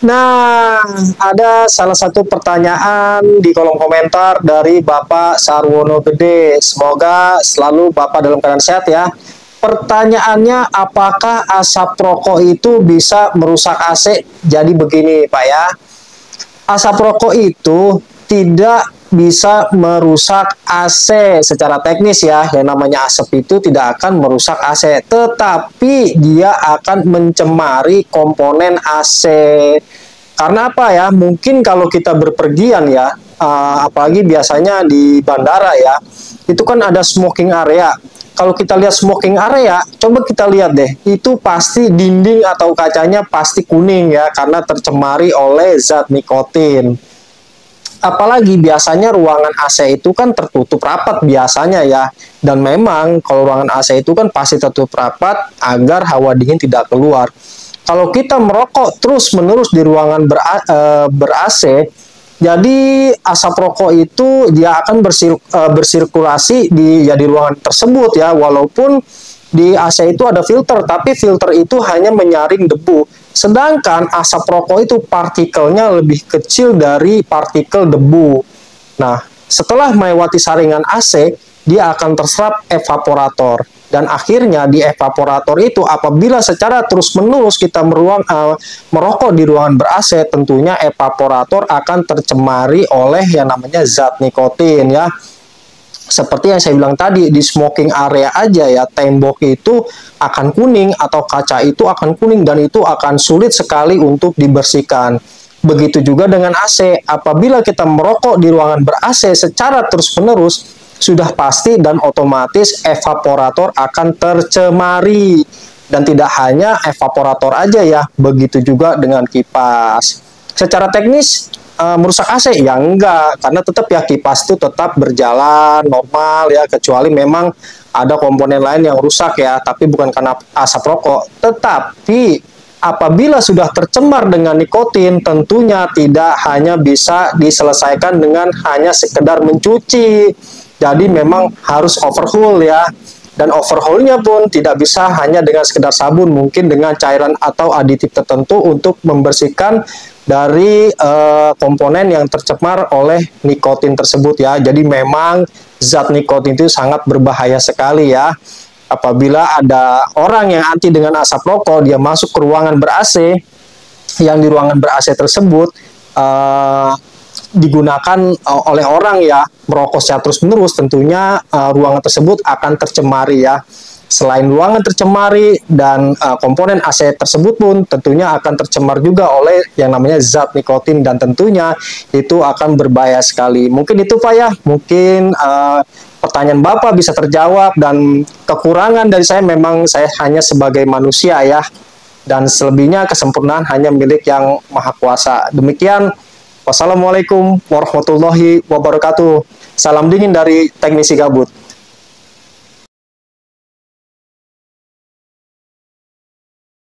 Nah, ada salah satu pertanyaan di kolom komentar dari Bapak Sarwono Gede. Semoga selalu Bapak dalam keadaan sehat ya. Pertanyaannya, apakah asap rokok itu bisa merusak AC? Jadi begini, Pak ya. Asap rokok itu tidak bisa merusak AC secara teknis ya. Yang namanya asap itu tidak akan merusak AC, tetapi dia akan mencemari komponen AC. Karena apa ya? Mungkin kalau kita berpergian ya, apalagi biasanya di bandara ya, itu kan ada smoking area. Kalau kita lihat smoking area, coba kita lihat deh, itu pasti dinding atau kacanya pasti kuning ya, karena tercemari oleh zat nikotin. Apalagi biasanya ruangan AC itu kan tertutup rapat biasanya ya, dan memang kalau ruangan AC itu kan pasti tertutup rapat agar hawa dingin tidak keluar. Kalau kita merokok terus-menerus di ruangan ber-AC, jadi asap rokok itu dia akan bersirkulasi di ruangan tersebut ya, walaupun di AC itu ada filter, tapi filter itu hanya menyaring debu. Sedangkan asap rokok itu partikelnya lebih kecil dari partikel debu. Nah, setelah melewati saringan AC, dia akan terserap evaporator. Dan akhirnya di evaporator itu apabila secara terus-menerus kita merokok di ruangan ber-AC, tentunya evaporator akan tercemari oleh yang namanya zat nikotin ya. Seperti yang saya bilang tadi, di smoking area aja ya, tembok itu akan kuning atau kaca itu akan kuning dan itu akan sulit sekali untuk dibersihkan. Begitu juga dengan AC, apabila kita merokok di ruangan ber-AC secara terus-menerus, sudah pasti dan otomatis evaporator akan tercemari. Dan tidak hanya evaporator aja ya, begitu juga dengan kipas. Secara teknis, merusak AC? Ya enggak, karena tetap ya kipas itu tetap berjalan normal ya, kecuali memang ada komponen lain yang rusak ya, tapi bukan karena asap rokok. Tetapi apabila sudah tercemar dengan nikotin, tentunya tidak hanya bisa diselesaikan dengan hanya sekedar mencuci. Jadi memang harus overhaul ya. Dan overhaulnya pun tidak bisa hanya dengan sekedar sabun, mungkin dengan cairan atau aditif tertentu untuk membersihkan dari komponen yang tercemar oleh nikotin tersebut ya. Jadi memang zat nikotin itu sangat berbahaya sekali ya. Apabila ada orang yang anti dengan asap rokok, dia masuk ke ruangan ber-AC, yang di ruangan ber-AC tersebut digunakan oleh orang ya, merokok secara terus-menerus, tentunya ruangan tersebut akan tercemari ya. Selain ruangan tercemari dan komponen AC tersebut pun tentunya akan tercemar juga oleh yang namanya zat nikotin, dan tentunya itu akan berbahaya sekali. Mungkin itu Pak ya, mungkin pertanyaan Bapak bisa terjawab, dan kekurangan dari saya memang saya hanya sebagai manusia ya, dan selebihnya kesempurnaan hanya milik yang Maha Kuasa. Demikian, wassalamualaikum warahmatullahi wabarakatuh. Salam dingin dari Teknisi Gabut.